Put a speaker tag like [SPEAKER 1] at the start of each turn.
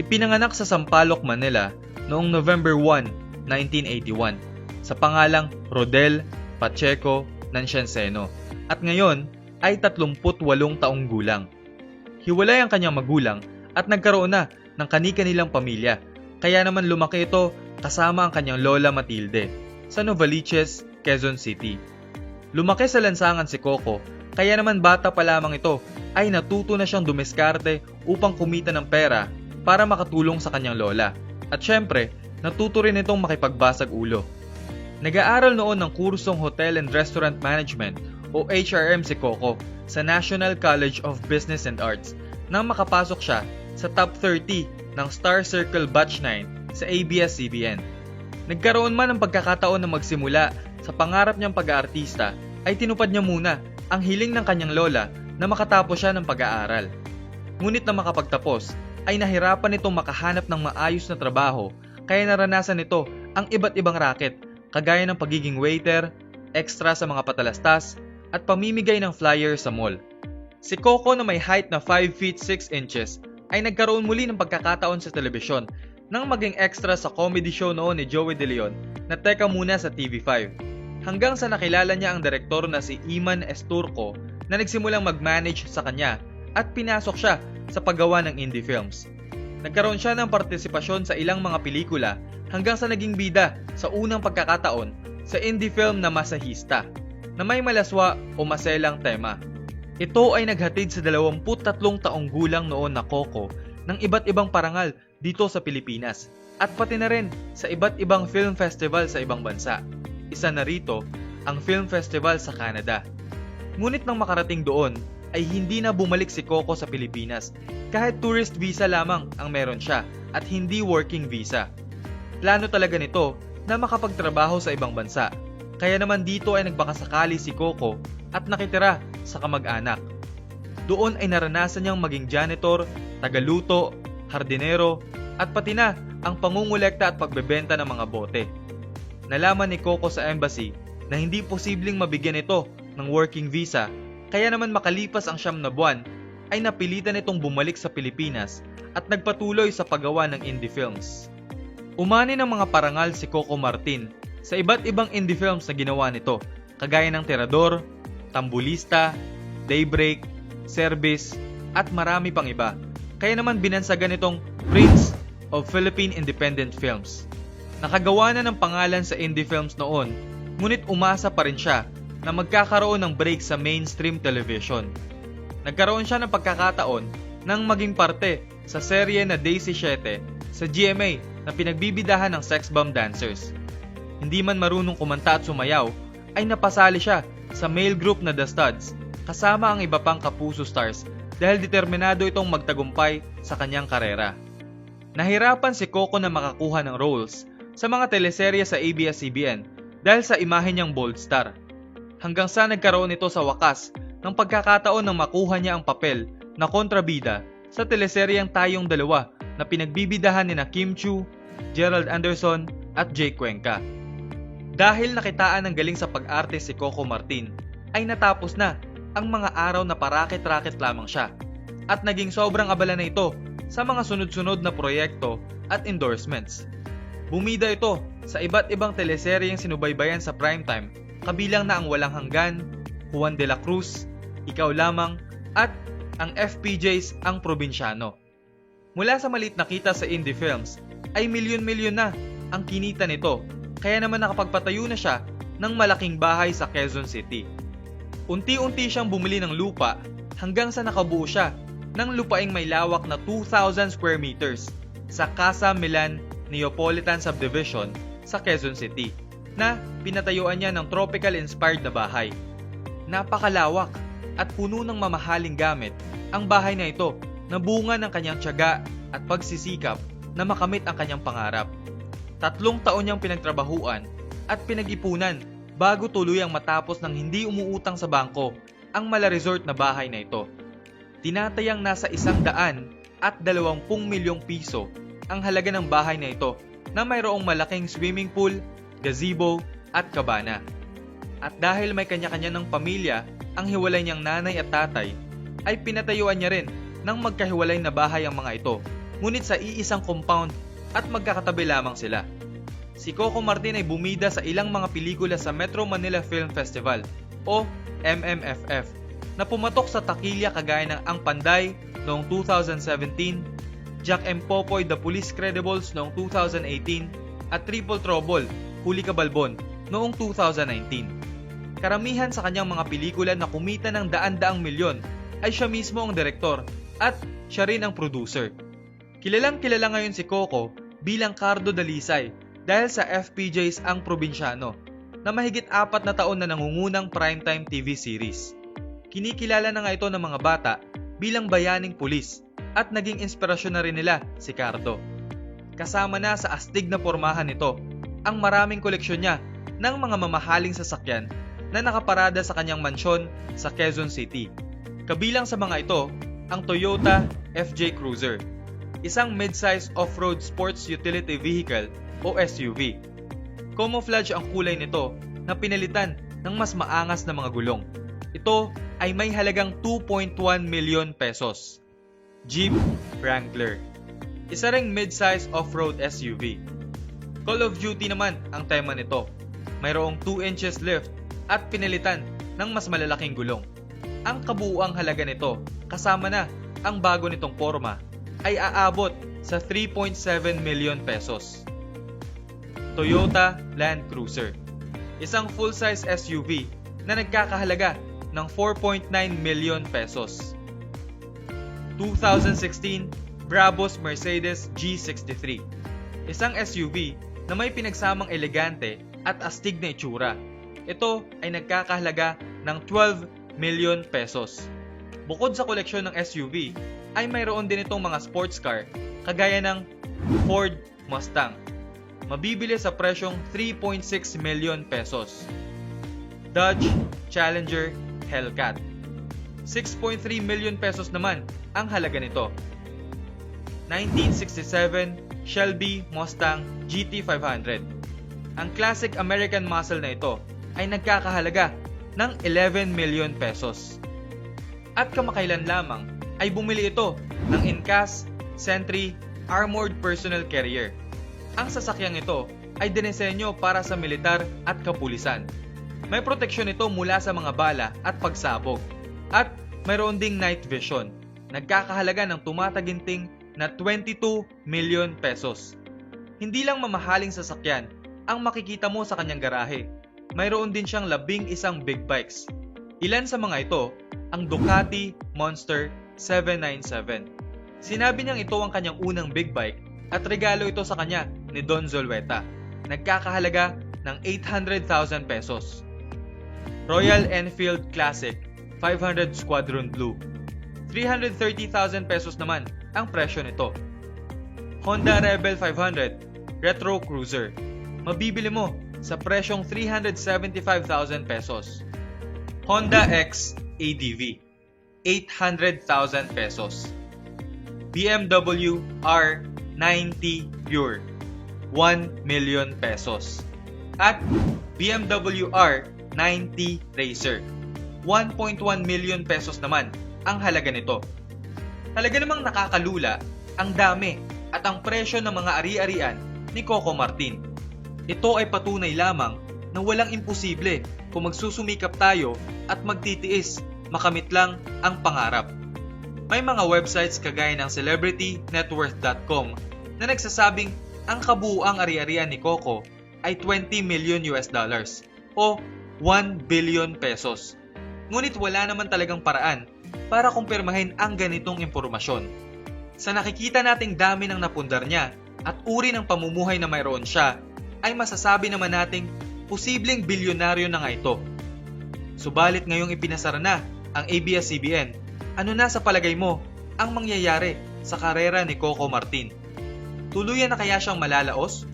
[SPEAKER 1] Ipinanganak sa Sampaloc, Manila noong November 1, 1981 sa pangalang Rodel Pacheco Nancianceno at ngayon ay 38 taong gulang. Hiwalay ang kanyang magulang at nagkaroon na ng kani-kanilang pamilya, kaya naman lumaki ito kasama ang kanyang lola Matilde sa Novaliches, Quezon City. Lumaki sa lansangan si Coco, kaya naman bata pa lamang ito ay natuto na siyang dumiskarte upang kumita ng pera para makatulong sa kanyang lola. At syempre, natuto rin itong makipagbasag ulo. Nag-aaral noon ng kursong Hotel and Restaurant Management o HRM si Coco sa National College of Business and Arts nang makapasok siya sa top 30 ng Star Circle Batch 9 sa ABS-CBN. Nagkaroon man ng pagkakataon na magsimula sa pangarap niyang pag-aartista ay tinupad niya muna ang hiling ng kanyang lola na makatapos siya ng pag-aaral. Ngunit na makapagtapos ay nahirapan itong makahanap ng maayos na trabaho kaya naranasan nito ang iba't ibang racket kagaya ng pagiging waiter, extra sa mga patalastas at pamimigay ng flyer sa mall. Si Coco na may height na 5 feet 6 inches ay nagkaroon muli ng pagkakataon sa telebisyon nang maging extra sa comedy show noon ni Joey De Leon na Teka Muna sa TV5. Hanggang sa nakilala niya ang direktor na si Iman Esturco na nagsimulang mag-manage sa kanya at pinasok siya sa paggawa ng indie films. Nagkaroon siya ng partisipasyon sa ilang mga pelikula hanggang sa naging bida sa unang pagkakataon sa indie film na Masahista na may malaswa o maselang tema. Ito ay naghatid sa 23 taong gulang noon na Coco ng iba't ibang parangal dito sa Pilipinas at pati na rin sa iba't ibang film festival sa ibang bansa. Isa na rito ang Film Festival sa Canada. Ngunit nang makarating doon ay hindi na bumalik si Coco sa Pilipinas kahit tourist visa lamang ang meron siya at hindi working visa. Plano talaga nito na makapagtrabaho sa ibang bansa. Kaya naman dito ay nagbakasakali si Coco at nakitira sa kamag-anak. Doon ay naranasan niyang maging janitor, tagaluto, hardinero at pati na ang pangungulekta at pagbebenta ng mga bote. Nalaman ni Coco sa embassy na hindi posibleng mabigyan ito ng working visa, kaya naman makalipas ang 9 na buwan ay napilitan itong bumalik sa Pilipinas at nagpatuloy sa paggawa ng indie films. Umani ng mga parangal si Coco Martin sa iba't ibang indie films na ginawa nito, kagaya ng Tirador, Tambulista, Daybreak, Service at marami pang iba. Kaya naman binansagan itong Prince of Philippine Independent Films. Nakagawa na ng pangalan sa indie films noon, ngunit umasa pa rin siya na magkakaroon ng break sa mainstream television. Nagkaroon siya ng pagkakataon nang maging parte sa serye na Daisy 7 sa GMA na pinagbibidahan ng sex bomb dancers. Hindi man marunong kumanta at sumayaw, ay napasali siya sa male group na The Studs kasama ang iba pang kapuso stars dahil determinado itong magtagumpay sa kanyang karera. Nahirapan si Coco na makakuha ng roles sa mga teleserye sa ABS-CBN dahil sa imahe niyang bold star. Hanggang sa nagkaroon ito sa wakas ng pagkakataon nang makuha niya ang papel na kontrabida sa teleseryeng Tayong Dalawa na pinagbibidahan ni Kim Chiu, Gerald Anderson at Jake Cuenca. Dahil nakitaan ng galing sa pag-arte si Coco Martin, ay natapos na ang mga araw na parakit-rakit lamang siya at naging sobrang abala na ito sa mga sunod-sunod na proyekto at endorsements. Bumida ito sa iba't ibang teleseryeng sinubaybayan sa primetime, kabilang na ang Walang Hanggan, Juan de la Cruz, Ikaw Lamang at ang FPJ's Ang Probinsyano. Mula sa maliit na kita sa indie films ay milyon-milyon na ang kinita nito, kaya naman nakapagpatayo na siya ng malaking bahay sa Quezon City. Unti-unti siyang bumili ng lupa hanggang sa nakabuo siya ng lupaing may lawak na 2,000 square meters sa Casa Milan Neapolitan Subdivision sa Quezon City na pinatayuan niya ng tropical-inspired na bahay. Napakalawak at puno ng mamahaling gamit ang bahay na ito na bunga ng kanyang tiyaga at pagsisikap na makamit ang kanyang pangarap. 3 taon niyang pinagtrabahuan at pinag-ipunan bago tuluyang matapos ng hindi umuutang sa bangko ang Mala Resort na bahay na ito. Tinatayang nasa 120 milyong piso ang halaga ng bahay na ito na mayroong malaking swimming pool, gazebo at kabana. At dahil may kanya-kanya ng pamilya ang hiwalay niyang nanay at tatay, ay pinatayuan niya rin ng magkahiwalay na bahay ang mga ito ngunit sa iisang compound at magkakatabi lamang sila. Si Coco Martin ay bumida sa ilang mga pelikula sa Metro Manila Film Festival o MMFF na pumatok sa takilya kagaya ng Ang Panday noong 2017, Jack M. Popoy The Police Credibles noong 2018 at Triple Trouble Huli Ka Balbon noong 2019. Karamihan sa kanyang mga pelikula na kumita ng daan-daang milyon ay siya mismo ang direktor at siya rin ang producer. Kilalang kilala ngayon si Coco bilang Cardo Dalisay dahil sa FPJs Ang Probinsyano na mahigit 4 na taon na nangungunang primetime TV series. Kinikilala na nga ito ng mga bata bilang bayaning pulis at naging inspirasyon na rin nila si Cardo. Kasama na sa astig na pormahan nito ang maraming koleksyon niya ng mga mamahaling sasakyan na nakaparada sa kanyang mansyon sa Quezon City. Kabilang sa mga ito ang Toyota FJ Cruiser, isang mid-size off-road sports utility vehicle o SUV. Camouflage ang kulay nito na pinalitan ng mas maangas na mga gulong. Ito ay may halagang 2.1 million pesos. Jeep Wrangler, isa ring mid-size off-road SUV. Call of Duty naman ang tema nito. Mayroong 2 inches lift at pinalitan ng mas malalaking gulong. Ang kabuuang halaga nito, kasama na ang bago nitong porma, ay aabot sa 3.7 million pesos. Toyota Land Cruiser, isang full-size SUV na nagkakahalaga ng 4.9 million pesos. 2016 Brabus Mercedes G63, isang SUV na may pinagsamang elegante at astig na itsura. Ito ay nagkakahalaga ng 12 million pesos. Bukod sa koleksyon ng SUV, ay mayroon din itong mga sports car kagaya ng Ford Mustang. Mabibili sa presyong 3.6 million pesos. Dodge Challenger Hellcat, 6.3 million pesos naman ang halaga nito. 1967 Shelby Mustang GT500. Ang classic American muscle na ito ay nagkakahalaga ng 11 million pesos. At kamakailan lamang ay bumili ito ng Incas Sentry Armored Personnel Carrier. Ang sasakyang ito ay dinesenyo para sa militar at kapulisan. May proteksyon ito mula sa mga bala at pagsabog. At mayroon ding night vision. Nagkakahalaga ng tumataginting na 22 million pesos. Hindi lang mamahaling sasakyan ang makikita mo sa kanyang garahe. Mayroon din siyang 11 big bikes. Ilan sa mga ito ang Ducati Monster 797. Sinabi niyang ito ang kanyang unang big bike at regalo ito sa kanya ni Don Zulueta. Nagkakahalaga ng 800,000 pesos. Royal Enfield Classic 500 Squadron Blue, 330,000 pesos naman ang presyo nito. Honda Rebel 500 Retro Cruiser, mabibili mo sa presyong 375,000 pesos. Honda X ADV, 800,000 pesos. BMW R90 Pure, 1 million pesos. At BMW R90 Racer, 1.1 million pesos naman ang halaga nito. Talaga namang nakakalula ang dami at ang presyo ng mga ari-arian ni Coco Martin. Ito ay patunay lamang na walang imposible kung magsusumikap tayo at magtitiis, makamit lang ang pangarap. May mga websites kagaya ng celebritynetworth.com na nagsasabing ang kabuuang ari-arian ni Coco ay 20 million US dollars o 1 billion pesos. Ngunit wala naman talagang paraan para kumpirmahin ang ganitong impormasyon. Sa nakikita nating dami ng napundar niya at uri ng pamumuhay na mayroon siya, ay masasabi naman nating posibleng bilyonaryo na nga ito. Subalit ngayong ipinasara na ang ABS-CBN, ano na sa palagay mo ang mangyayari sa karera ni Coco Martin? Tuluyan na kaya siyang malalaos